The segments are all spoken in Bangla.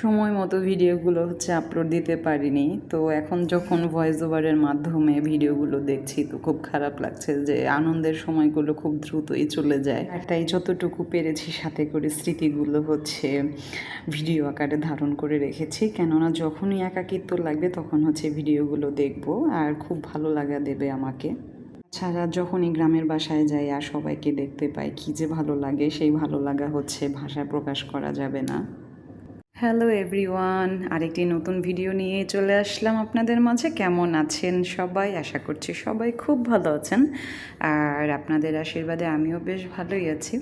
সময় মতো ভিডিওগুলো আপলোড দিতে পারিনি। তো এখন যখন ভয়েস ওভারের মাধ্যমে ভিডিওগুলো দেখছি তো খুব খারাপ লাগছে যে আনন্দের সময়গুলো খুব দ্রুতই চলে যায়। আর তাই যতটুকু পেরেছি সাথে করে স্মৃতিগুলো ভিডিও আকারে ধারণ করে রেখেছি, কেননা যখনই একাকিত্ব লাগবে তখন ভিডিওগুলো দেখব আর খুব ভালো লাগা দেবে আমাকে। ছাড়া যখনই গ্রামের বাসায় যাই আর সবাইকে দেখতে পাই কী যে ভালো লাগে, সেই ভালো লাগা ভাষায় প্রকাশ করা যাবে না। হ্যালো এভরিওয়ান, আরেকটি নতুন ভিডিও নিয়ে চলে আসলাম আপনাদের মাঝে। কেমন আছেন সবাই? আশা করছি সবাই খুব ভালো আছেন, আর আপনাদের আশীর্বাদে আমিও বেশ ভালোই আছি।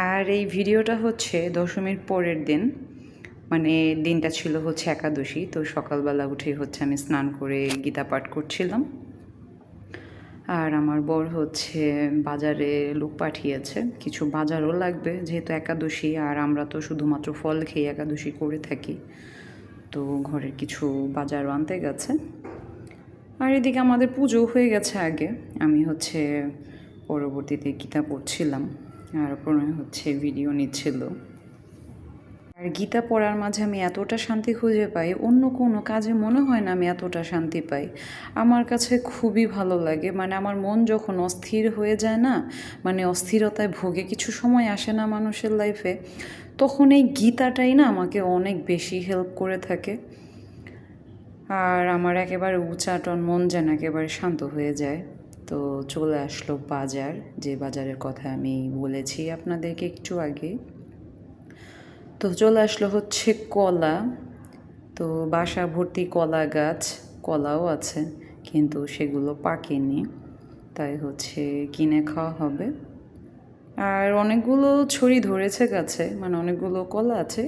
আর এই ভিডিওটা দশমীর পরের দিন, মানে দিনটা ছিল একাদশী। তো সকালবেলা উঠেই আমি স্নান করে গীতা পাঠ করছিলাম, আর আমার বর বাজারে লোক পাঠিয়েছে, কিছু বাজারও লাগবে যেহেতু একাদশী, আর আমরা তো শুধুমাত্র ফল খেয়ে একাদশী করে থাকি। তো ঘরের কিছু বাজারও আনতে গেছে, আর এদিকে আমাদের পুজো হয়ে গেছে আগে। আমি পরবর্তীতে গীতা পড়ছিলাম, আর প্রণয় ভিডিও নিচ্ছিল। আর গীতা পড়ার মাঝে আমি এতটা শান্তি খুঁজে পাই, অন্য কোনো কাজে মনে হয় না আমি এতটা শান্তি পাই। আমার কাছে খুবই ভালো লাগে, মানে আমার মন যখন অস্থির হয়ে যায় না, মানে অস্থিরতায় ভোগে, কিছু সময় আসে না মানুষের লাইফে, তখন এই গীতাটাই না আমাকে অনেক বেশি হেল্প করে থাকে। আর আমার একেবারে উচাটন মন যেন একেবারে শান্ত হয়ে যায়। তো চলে আসলো বাজার, যে বাজারের কথা আমি বলেছি আপনাদেরকে একটু আগে। তো চলে আসলো কলা। তো বাসা ভর্তি কলা গাছ, কলাও আছে কিন্তু সেগুলো পাকেনি, তাই কিনে খাওয়া হবে। আর অনেকগুলো ছড়ি ধরেছে গাছে, মানে অনেকগুলো কলা আছে,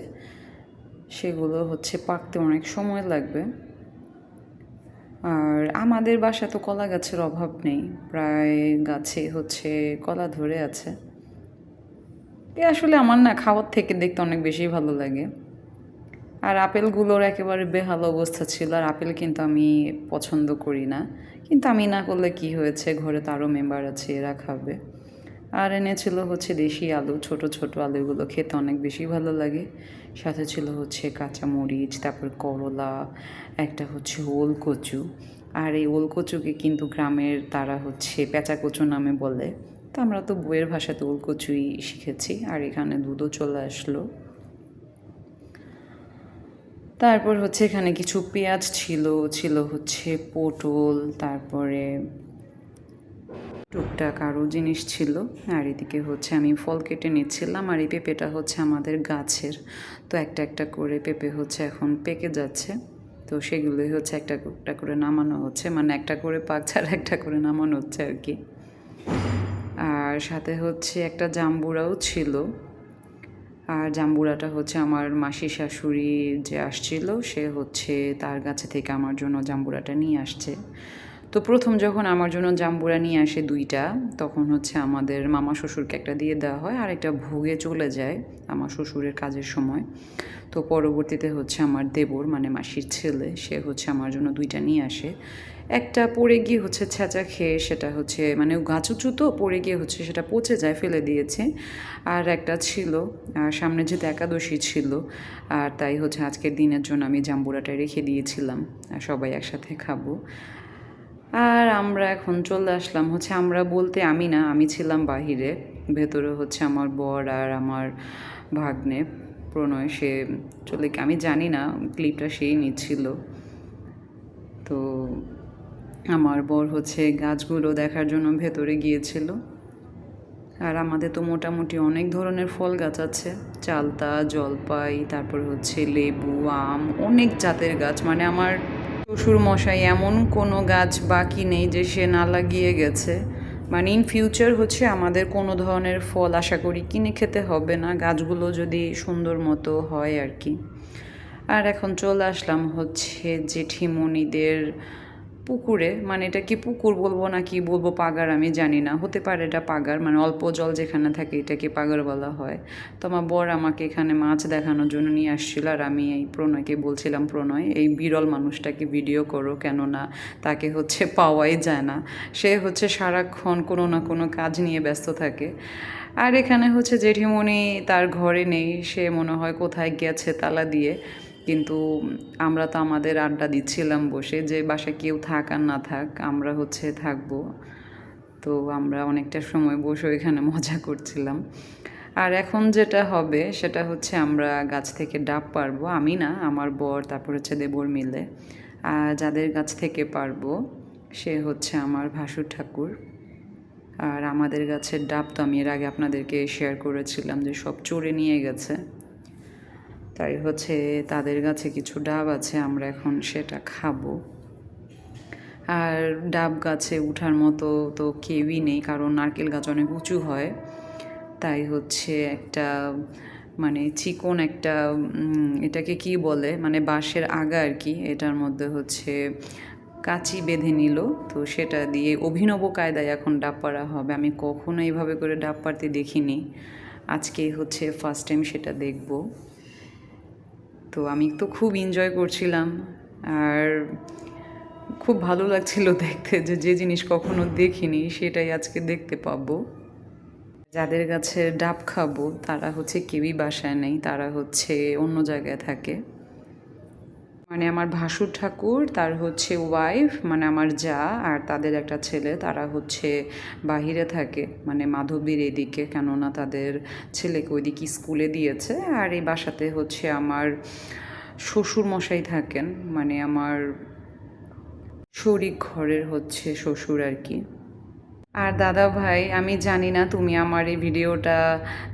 সেগুলো পাকতে অনেক সময় লাগবে। আর আমাদের বাসা তো কলা গাছের অভাব নেই, প্রায় গাছে কলা ধরে আছে। আসলে আমার না খাওয়ার থেকে দেখতে অনেক বেশি ভালো লাগে। আর আপেলগুলোর একেবারে বেহাল অবস্থা ছিল, আর আপেল কিন্তু আমি পছন্দ করি না, কিন্তু আমি না করলে কি হয়েছে, ঘরে তো আরও মেম্বার আছে, এরা খাবে। আর এনেছিল দেশি আলু, ছোট ছোট আলুগুলো খেতে অনেক বেশি ভালো লাগে। সাথে ছিল কাঁচামরিচ, তারপর করলা, একটা ওল কচু। আর এই ওল কচুকে কিন্তু গ্রামের তারা পেঁচা কচু নামে বলে। তো আমরা তো বইয়ের ভাষাতে ওল কচুই শিখেছি। আর এখানে দুধও চলে আসলো। তারপর এখানে কিছু পেঁয়াজ ছিল, পটল, তারপরে টুকটাক আরও জিনিস ছিল। আর এদিকে আমি ফল কেটে নিচ্ছিলাম, আর এই পেঁপেটা আমাদের গাছের। তো একটা একটা করে পেঁপে এখন পেকে যাচ্ছে, তো সেগুলোই একটা একটা করে নামানো হচ্ছে, মানে একটা করে পাকছে আর একটা করে নামানো হচ্ছে আর কি। আর সাথে একটা জাম্বুরাও ছিল। আর জাম্বুরাটা আমার মাসি শাশুড়ি যে আসছিল, সে তার কাছে থেকে আমার জন্য জাম্বুরাটা নিয়ে আসছে। তো প্রথম যখন আমার জন্য জাম্বুরা নিয়ে আসে দুইটা, তখন আমাদের মামা শ্বশুরকে একটা দিয়ে দেওয়া হয়, আর একটা ভোগে চলে যায় আমার শ্বশুরের কাজের সময়। তো পরবর্তীতে আমার দেবর, মানে মাসির ছেলে, সে আমার জন্য দুইটা নিয়ে আসে। একটা পড়ে গিয়ে ছ্যাঁচা খেয়ে, সেটা মানে গাছ উঁচু তো পড়ে গিয়ে সেটা পচে যায়, ফেলে দিয়েছে। আর একটা ছিল, আর সামনে যেহেতু একাদশী ছিল, আর তাই আজকের দিনের জন্য আমি জাম্বুরাটা রেখে দিয়েছিলাম, আর সবাই একসাথে খাবো। আর আমরা এখন চলে আসলাম, আমরা বলতে আমি না, আমি ছিলাম বাহিরে, ভেতরে আমার বর আর আমার ভাগ্নে প্রণয়, সে চলে, আমি জানি না, ক্লিপটা সেই নিচ্ছিল। তো আমার বর গাছগুলো দেখার জন্য ভেতরে গিয়েছিল। আর আমাদের তো মোটামুটি অনেক ধরনের ফল গাছ আছে, চালতা, জলপাই, তারপর লেবু, আম, অনেক জাতের গাছ। মানে আমার শ্বশুর মশাই এমন কোনো গাছ বাকি নেই যে সে না লাগিয়ে গেছে। মানে ইন ফিউচার আমাদের কোনো ধরনের ফল আশা করি কিনে খেতে হবে না, গাছগুলো যদি সুন্দর মতো হয় আর কি। আর এখন চলে আসলাম জেঠিমণিদের পুকুরে, মানে এটা কি পুকুর বলবো না কি বলবো, পাগার আমি জানি না, হতে পারে এটা পাগার, মানে অল্প জল যেখানে থাকে এটাকে পাগার বলা হয়। তো আমার বর আমাকে এখানে মাছ দেখানোর জন্য নিয়ে আসছিল, আর আমি এই প্রণয়কে বলছিলাম, প্রণয় এই বিরল মানুষটাকে ভিডিও করো, কেননা তাকে পাওয়াই যায় না, সে সারাক্ষণ কোনো না কোনো কাজ নিয়ে ব্যস্ত থাকে। আর এখানে হচ্ছে জেঠিমণি তার ঘরে নেই, সে মনে হয় কোথায় গেছে তালা দিয়ে। কিন্তু আমরা তো আমাদের আড্ডা দিচ্ছিলাম বসে, যে বাসায় কেউ থাক আর না থাক আমরা হচ্ছে থাকবো। তো আমরা অনেকটা সময় বসে এখানে মজা করছিলাম। আর এখন যেটা হবে সেটা হচ্ছে আমরা গাছ থেকে ডাব পারবো, আমি না, আমার বর তারপর হচ্ছে দেবর মিলে। আর যাদের গাছ থেকে পারবো সে হচ্ছে আমার ভাসুর ঠাকুর। আর আমাদের গাছের ডাব তো আমি এর আগে আপনাদেরকে শেয়ার করেছিলাম যে সব চড়ে নিয়ে গেছে, তাই হচ্ছে তাদের গাছে কিছু ডাব আছে, আমরা এখন সেটা খাবো। আর ডাব গাছে উঠার মতো তো কেউই নেই, কারণ নারকেল গাছ অনেক উঁচু হয়। তাই হচ্ছে একটা মানে চিকন একটা এটাকে কি বলে, মানে বাঁশের আগা আর কি, এটার মধ্যে হচ্ছে কাঁচি বেঁধে নিল। তো সেটা দিয়ে অভিনব কায়দায় এখন ডাব পাড়া হবে। আমি কখনো এইভাবে করে ডাব পাড়তে দেখিনি, আজকে হচ্ছে ফার্স্ট টাইম সেটা দেখব। তো আমি তো খুব এনজয় করছিলাম, আর খুব ভালো লাগছিল দেখতে, যে যে জিনিস কখনো দেখিনি সেটাই আজকে দেখতে পাবো। যাদের কাছে ডাব খাবো তারা হচ্ছে কেউই বাসায় নেই, তারা হচ্ছে অন্য জায়গায় থাকে। মানে আমার ভাসুর ঠাকুর, তার হচ্ছে ওয়াইফ মানে আমার যা, আর তাদের একটা ছেলে, তারা হচ্ছে বাহিরে থাকে, মানে মাধবীর এদিকে, কেননা তাদের ছেলেকে ওইদিকে স্কুলে দিয়েছে। আর এই বাসাতে হচ্ছে আমার শ্বশুর মশাই থাকেন, মানে আমার শরিক ঘরের হচ্ছে শ্বশুর আর কি। আর দাদা ভাই, আমি জানি না তুমি আমার এই ভিডিওটা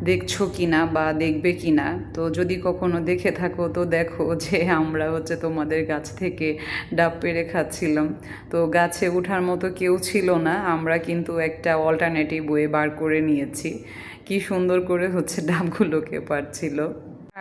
দেখছো কি না বা দেখবে কি না, তো যদি কখনো দেখে থাকো তো দেখো যে আমরা হচ্ছে তোমাদের গাছ থেকে ডাব পেড়ে খাচ্ছিলাম। তো গাছে ওঠার মতো কেউ ছিল না, আমরা কিন্তু একটা অল্টারনেটিভ ওয়ে বার করে নিয়েছি। কি সুন্দর করে হচ্ছে ডাবগুলোকে পারছিল।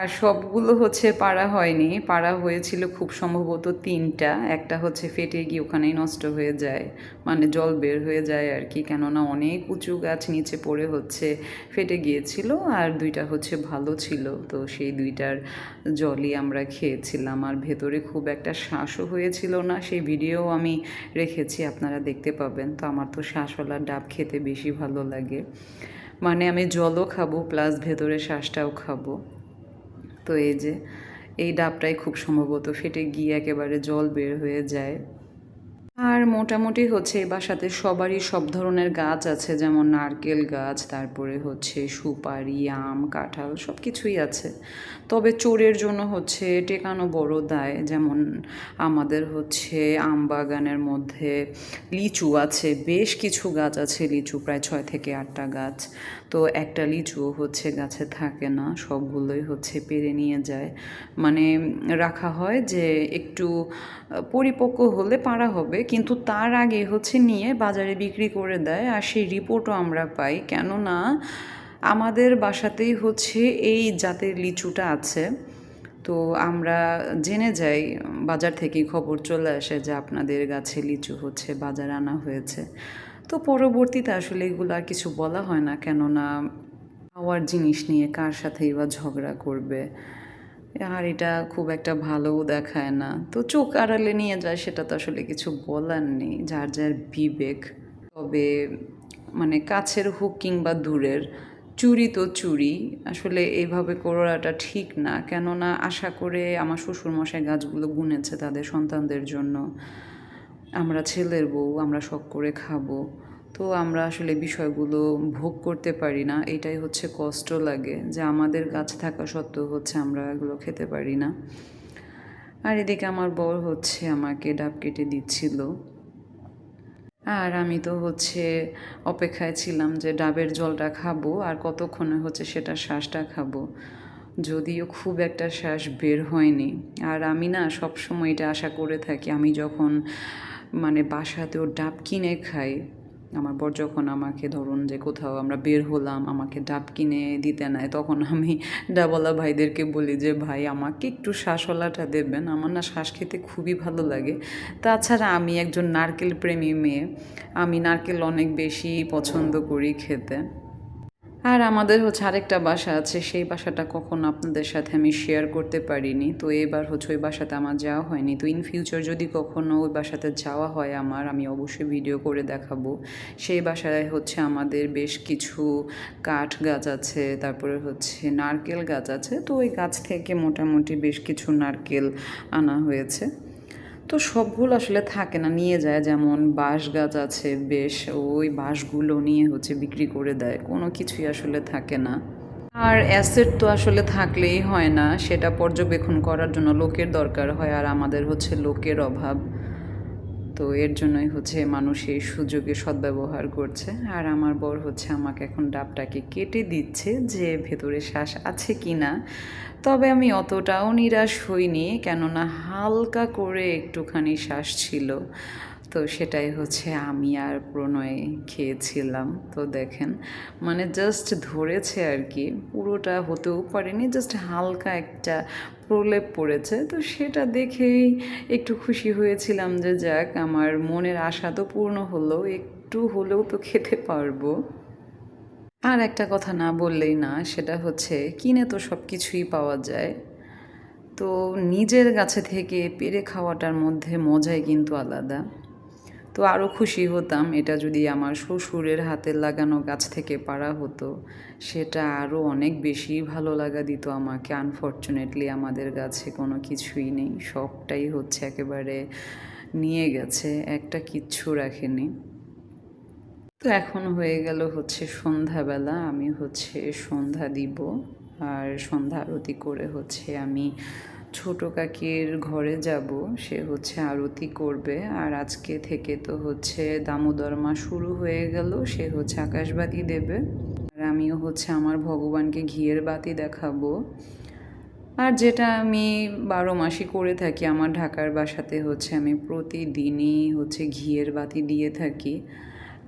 আর সবগুলো হচ্ছে পাড়া হয়নি, পাড়া হয়েছিল খুব সম্ভবত 3টা, একটা হচ্ছে ফেটে গিয়ে ওখানেই নষ্ট হয়ে যায়, মানে জল বের হয়ে যায় আর কি, কেননা অনেক উঁচু গাছ নিচে পড়ে হচ্ছে ফেটে গিয়েছিল। আর 2টা হচ্ছে ভালো ছিল, তো সেই 2টার জলই আমরা খেয়েছিলাম। আর ভেতরে খুব একটা শ্বাসও হয়েছিল না, সেই ভিডিও আমি রেখেছি, আপনারা দেখতে পাবেন। তো আমার তো শ্বাসওয়ালা ডাব খেতে বেশি ভালো লাগে, মানে আমি জলও খাবো প্লাস ভেতরে শ্বাসটাও খাবো। তো এই যে এই ডাবটাই খুব সম্ভবত ফেটে গিয়ে একেবারে জল বের হয়ে যায়। আর মোটামুটি হচ্ছে এই বাসাতে সবারই সব ধরনের গাছ আছে, যেমন নারকেল গাছ, তারপরে হচ্ছে সুপারি, আম, কাঁঠাল সব কিছুই আছে। তবে চোরের জন্য হচ্ছে টেকানো বড় দায়, যেমন আমাদের হচ্ছে আম বাগানের মধ্যে লিচু আছে, বেশ কিছু গাছ আছে লিচু, প্রায় 6 থেকে 8টা গাছ। তো একটা লিচু হচ্ছে গাছে থাকে না, সবগুলোই হচ্ছে পেরে নিয়ে যায়, মানে রাখা হয় যে একটু পরিপক্ক হলে পারা হবে, কিন্তু তার আগে হচ্ছে নিয়ে বাজারে বিক্রি করে দেয়। আর সেই রিপোর্টও আমরা পাই, কেননা আমাদের বাসাতেই হচ্ছে এই জাতের লিচুটা আছে। তো আমরা জেনে যাই, বাজার থেকেই খবর চলে আসে যে আপনাদের গাছে লিচু হচ্ছে বাজার আনা হয়েছে। তো পরবর্তীতে আসলে এগুলো আর কিছু বলা হয় না, কেননা খাওয়ার জিনিস নিয়ে কার সাথেই বা ঝগড়া করবে, আর এটা খুব একটা ভালোও দেখায় না। তো চোখ আড়ালে নিয়ে যায়, সেটা তো আসলে কিছু বলার নেই, যার যার বিবেক। তবে মানে কাছের হোক কিংবা দূরের, চুরি তো চুরি, আসলে এইভাবে করাটা ঠিক না। কেননা আশা করে আমার শ্বশুরমশাই গাছগুলো বুনেছে তাদের সন্তানদের জন্য, আমরা ছেলের বউ, আমরা শখ করে খাবো। তো আমরা আসলে বিষয়গুলো ভোগ করতে পারি না, এটাই হচ্ছে কষ্ট লাগে, যে আমাদের গাছ থাকা সত্ত্বেও হচ্ছে আমরা এগুলো খেতে পারি না। আর এদিকে আমার বর হচ্ছে আমাকে ডাব কেটে দিচ্ছিল, আর আমি তো হচ্ছে অপেক্ষায় ছিলাম যে ডাবের জলটা খাবো আর কতক্ষণে হচ্ছে সেটা শ্বাসটা খাবো, যদিও খুব একটা শ্বাস বের হয়নি। আর আমি না সবসময় এটা আশা করে থাকি, আমি যখন মানে বাসাতেও ডাব কিনে খাই, আমার বর যখন আমাকে ধরুন যে কোথাও আমরা বের হলাম, আমাকে ডাব কিনে দিতে নেয়, তখন আমি ডাবওয়ালা ভাইদেরকে বলি যে ভাই আমাকে একটু শ্বাসওয়ালাটা দেবেন, আমার না শ্বাস খেতে খুবই ভালো লাগে। তাছাড়া আমি একজন নারকেল প্রেমী মেয়ে, আমি নারকেল অনেক বেশি পছন্দ করি খেতে। আর আমাদের হচ্ছে আরেকটা বাসা আছে, সেই বাসাটা কখনো আপনাদের সাথে আমি শেয়ার করতে পারিনি। তো এবার হচ্ছে ওই বাসাতে আমার যাওয়া হয়নি। তো ইন ফিউচার যদি কখনো ওই বাসাতে যাওয়া হয় আমার, আমি অবশ্যই ভিডিও করে দেখাবো। সেই বাসায় হচ্ছে আমাদের বেশ কিছু কাঠ গাছ আছে, তারপরে হচ্ছে নারকেল গাছ আছে। তো ওই গাছ থেকে মোটামুটি বেশ কিছু নারকেল আনা হয়েছে। তো সবগুলো আসলে থাকে না, নিয়ে যায়। যেমন বাঁশ গাছ আছে বেশ, ওই বাঁশগুলো নিয়ে হচ্ছে বিক্রি করে দেয়, কোনো কিছুই আসলে থাকে না। আর অ্যাসেট তো আসলে থাকলেই হয় না, সেটা পর্যবেক্ষণ করার জন্য লোকের দরকার হয়, আর আমাদের হচ্ছে লোকের অভাব। তো এর জন্যই হচ্ছে মানুষ এই সুযোগে সদ্ব্যবহার করছে। আর আমার বর হচ্ছে আমাকে এখন ডাবটাকে কেটে দিচ্ছে যে ভেতরে শ্বাস আছে কি না। তবে আমি অতটাও নিরাশ হইনি, কেননা হালকা করে একটুখানি শ্বাস ছিল। তো সেটাই হচ্ছে আমি আর প্রণয় খেয়েছিলাম। তো দেখেন, মানে জাস্ট ধরেছে আর কি, পুরোটা হতেও পারেনি, জাস্ট হালকা একটা প্রলেপ পড়েছে। তো সেটা দেখেই একটু খুশি হয়েছিলাম যে যাক, আমার মনের আশা তো পূর্ণ হলো, একটু হলেও তো খেতে পারবো। আর একটা কথা না বললেই না, সেটা হচ্ছে কিনে তো সব কিছুই পাওয়া যায়, তো নিজের গাছে থেকে পেড়ে খাওয়াটার মধ্যে মজাই কিন্তু আলাদা। তো আরও খুশি হতাম এটা যদি আমার শ্বশুরের হাতের লাগানো গাছ থেকে পাড়া হতো, সেটা আরও অনেক বেশি ভালো লাগা দিত আমাকে। আনফর্চুনেটলি আমাদের গাছে কোনো কিছুই নেই, সবটাই হচ্ছে একেবারে নিয়ে গেছে, একটা কিচ্ছু রাখেনি। তো এখন হয়ে গেল হচ্ছে সন্ধ্যাবেলা, আমি হচ্ছে সন্ধ্যা দিব। আর সন্ধ্যা আরতি করে হচ্ছে আমি ছোট কাকির ঘরে যাব, সে হচ্ছে আরতি করবে। আর আজকে থেকে তো হচ্ছে দামোদর মাস শুরু হয়ে গেল, সে হচ্ছে আকাশবাতি দেবে। আর আমিও হচ্ছে আমার ভগবানকে ঘিয়ের বাতি দেখাবো। আর যেটা আমি 12 মাসই করে থাকি, আমার ঢাকার বাসাতে হচ্ছে আমি প্রতিদিনই হচ্ছে ঘিয়ের বাতি দিয়ে থাকি।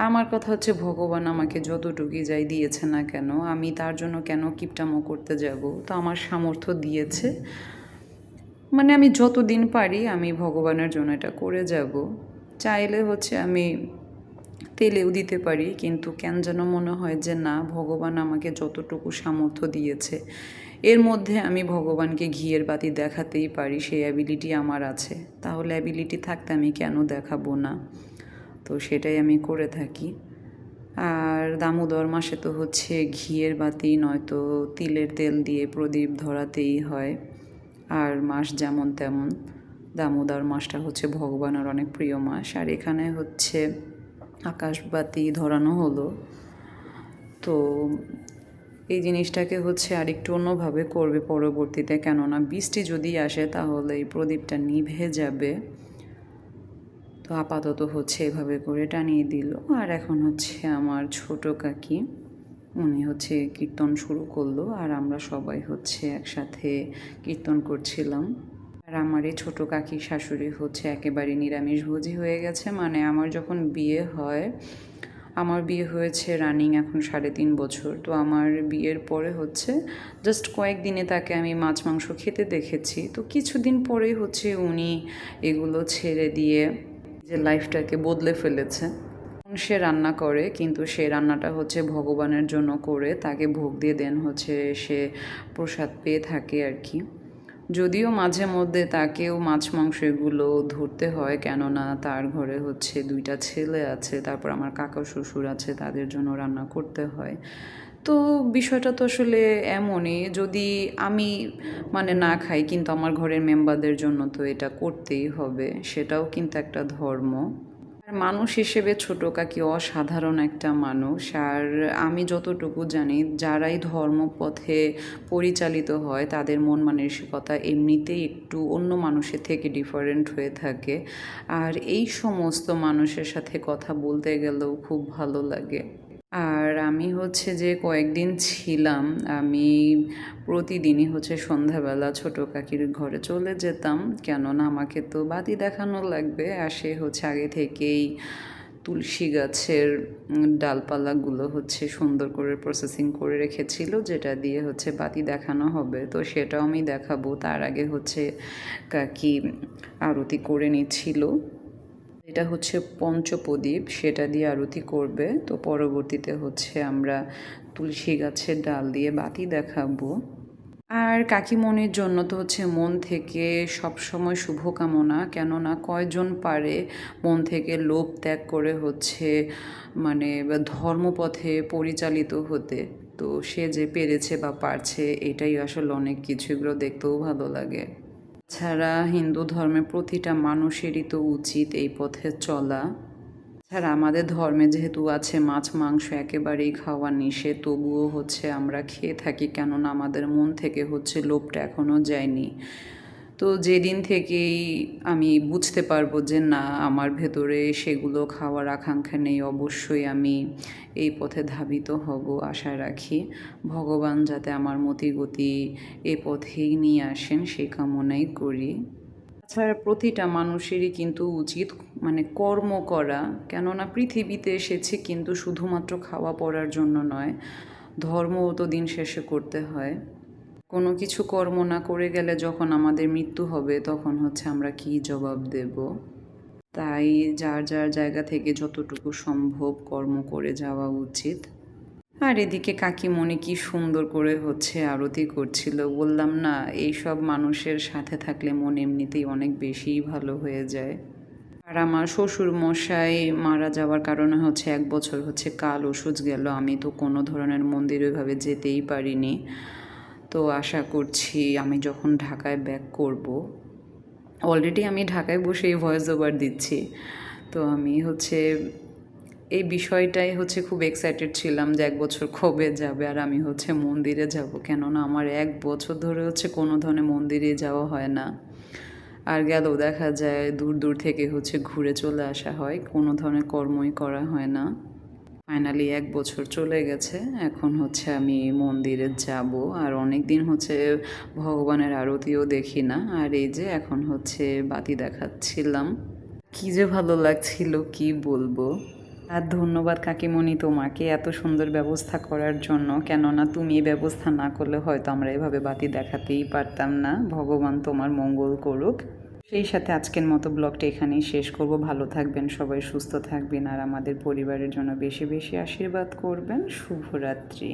আমার কথা হচ্ছে ভগবান আমাকে যতটুকুই যাই দিয়েছে না কেন, আমি তার জন্য কেন কিপটামো করতে যাব। তো আমার সামর্থ্য দিয়েছে, মানে আমি যতদিন পারি আমি ভগবানের জন্য এটা করে যাব। চাইলে হচ্ছে আমি তেলেও দিতে পারি, কিন্তু কেন যেন মনে হয় যে না, ভগবান আমাকে যতটুকু সামর্থ্য দিয়েছে এর মধ্যে আমি ভগবানকে ঘিয়ের বাতি দেখাতেই পারি, সেই অ্যাবিলিটি আমার আছে। তাহলে অ্যাবিলিটি থাকতে আমি কেন দেখাবো না। তো সেটাই আমি করে থাকি। আর দামোদর মাসে তো হচ্ছে ঘিয়ের বাতি নয়তো তিলের তেল দিয়ে প্রদীপ ধরাতেই হয়। আর মাস যেমন তেমন, দামোদর মাসটা হচ্ছে ভগবানের অনেক প্রিয় মাস। আর এখানে হচ্ছে আকাশবাতি ধরানো হলো। তো এই জিনিসটাকে হচ্ছে আরেকটু অন্যভাবে করবে পরবর্তীতে, কেননা বৃষ্টি যদি আসে তাহলে এই প্রদীপটা নিভে যাবে। তো আপাতত হচ্ছে এভাবে করে টানিয়ে দিল। আর এখন হচ্ছে আমার ছোট কাকি, উনি হচ্ছে কীর্তন শুরু করলো, আর আমরা সবাই হচ্ছে একসাথে কীর্তন করছিলাম। আর আমার এই ছোটো কাকি শাশুড়ি হচ্ছে একেবারে নিরামিষভোজী হয়ে গেছে। মানে আমার যখন বিয়ে হয়, আমার বিয়ে হয়েছে রানিং এখন 3.5 বছর। তো আমার বিয়ের পরে হচ্ছে জাস্ট কয়েকদিনে তাকে আমি মাছ মাংস খেতে দেখেছি। তো কিছুদিন পরেই হচ্ছে উনি এগুলো ছেড়ে দিয়ে যে লাইফটাকে বদলে ফেলেছে। সে রান্না করে, কিন্তু সে রান্নাটা হচ্ছে ভগবানের জন্য করে, তাকে ভোগ দিয়ে দেন হচ্ছে সে প্রসাদ পেয়ে থাকে আর কি। যদিও মাঝে মধ্যে তাকেও মাছ মাংস এগুলো ধরতে হয়, কেননা তার ঘরে হচ্ছে 2টা ছেলে আছে, তারপর আমার কাকা শ্বশুর আছে, তাদের জন্য রান্না করতে হয়। তো বিষয়টা তো আসলে এমনই, যদি আমি মানে না খাই, কিন্তু আমার ঘরের মেম্বারদের জন্য তো এটা করতেই হবে, সেটাও কিন্তু একটা ধর্ম। আর মানুষ হিসেবে ছোট কাকি অসাধারণ একটা মানুষ। আর আমি যতটুকু জানি, যারাই ধর্মপথে পরিচালিত হয় তাদের মন মানসিকতা এমনিতেই একটু অন্য মানুষের থেকে ডিফারেন্ট হয়ে থাকে। আর এই সমস্ত মানুষের সাথে কথা বলতে গেলেও খুব ভালো লাগে। আর আমি হচ্ছে যে কয়েকদিন ছিলাম, আমি প্রতিদিনই হচ্ছে সন্ধ্যাবেলা ছোটো কাকির ঘরে চলে যেতাম, কেননা আমাকে তো বাতি দেখানো লাগবে। আর সে হচ্ছে আগে থেকেই তুলসী গাছের ডালপালাগুলো হচ্ছে সুন্দর করে প্রসেসিং করে রেখেছিল, যেটা দিয়ে হচ্ছে বাতি দেখানো হবে। তো সেটাও আমি দেখাবো, তার আগে হচ্ছে কাকি আরতি করে নিচ্ছিল। এটা হচ্ছে পঞ্চপ্রদীপ, সেটা দিয়ে আরতি করবে। তো পরবর্তীতে হচ্ছে আমরা তুলসী গাছের ডাল দিয়ে বাতি দেখাবো। আর কাকিমণির জন্য তো হচ্ছে মন থেকে সবসময় শুভকামনা, কেননা কয়জন পারে মন থেকে লোভ ত্যাগ করে হচ্ছে মানে ধর্মপথে পরিচালিত হতে। তো সে যে পেরেছে বা পারছে এটাই আসলে অনেক কিছু, এগুলো দেখতেও ভালো লাগে। ছাড়া হিন্দু ধর্মের প্রতিটা মানুষেরই তো উচিত এই পথে চলা। ছাড়া আমাদের ধর্মে যেহেতু আছে মাছ মাংস একেবারেই খাওয়া নিষেধ, তবুও হচ্ছে আমরা খেয়ে থাকি, কেননা আমাদের মন থেকে হচ্ছে লোভটা এখনও যায়নি। তো যেদিন থেকেই আমি বুঝতে পারবো যে না, আমার ভেতরে সেগুলো খাওয়ার আকাঙ্ক্ষা নেই, অবশ্যই আমি এই পথে ধাবিত হব। আশা রাখি ভগবান যাতে আমার মতিগতি এ পথেই নিয়ে আসেন, সেই কামনাই করি। তাছাড়া প্রতিটা মানুষেরই কিন্তু উচিত মানে কর্ম করা, কেননা পৃথিবীতে এসেছে কিন্তু শুধুমাত্র খাওয়া পড়ার জন্য নয়, ধর্মও তো দিন শেষে করতে হয়। কোনো কিছু কর্ম না করে গেলে যখন আমাদের মৃত্যু হবে তখন হচ্ছে আমরা কী জবাব দেব। তাই যার যার জায়গা থেকে যতটুকু সম্ভব কর্ম করে যাওয়া উচিত। আর এদিকে কাকিমণি কি সুন্দর করে হচ্ছে আরতি করছিল, বললাম না এইসব মানুষের সাথে থাকলে মন এমনিতেই অনেক বেশিই ভালো হয়ে যায়। আর আমার শ্বশুর মশাই মারা যাওয়ার কারণে হচ্ছে 1 বছর হচ্ছে কাল ওষুধ গেল, আমি তো কোনো ধরনের মন্দির ওইভাবে যেতেই পারিনি। তো আশা করছি আমি যখন ঢাকায় ব্যাক করব, অলরেডি আমি ঢাকায় বসেই ভয়েস ওভার দিচ্ছি, তো আমি হচ্ছে এই বিষয়টাই হচ্ছে খুব এক্সাইটেড ছিলাম যে 1 বছর কবে যাবে আর আমি হচ্ছে মন্দিরে যাব, কেননা আমার 1 বছর ধরে হচ্ছে কোনো ধরনের মন্দিরে যাওয়া হয় না। আর গেলেও দেখা যায় দূর দূর থেকে হচ্ছে ঘুরে চলে আসা হয়, কোনো ধরনের কর্মই করা হয় না। ফাইনালি 1 বছর চলে গেছে, এখন হচ্ছে আমি মন্দিরে যাব। আর অনেক দিন হচ্ছে ভগবানের আরতিও দেখি না, আর এই যে এখন হচ্ছে বাতি দেখাচ্ছিলাম, কী যে ভালো লাগছিল কি বলবো। আর ধন্যবাদ কাকিমণি তোমাকে এত সুন্দর ব্যবস্থা করার জন্য, কেননা তুমি এই ব্যবস্থা না করলে হয়তো আমরা এভাবে বাতি দেখাতেই পারতাম না। ভগবান তোমার মঙ্গল করুক। সেই সাথে আজকের মতো ব্লগটা এখানেই শেষ করব। ভালো থাকবেন সবাই, সুস্থ থাকবেন, আর আমাদের পরিবারের জন্য বেশি বেশি আশীর্বাদ করবেন। শুভরাত্রি।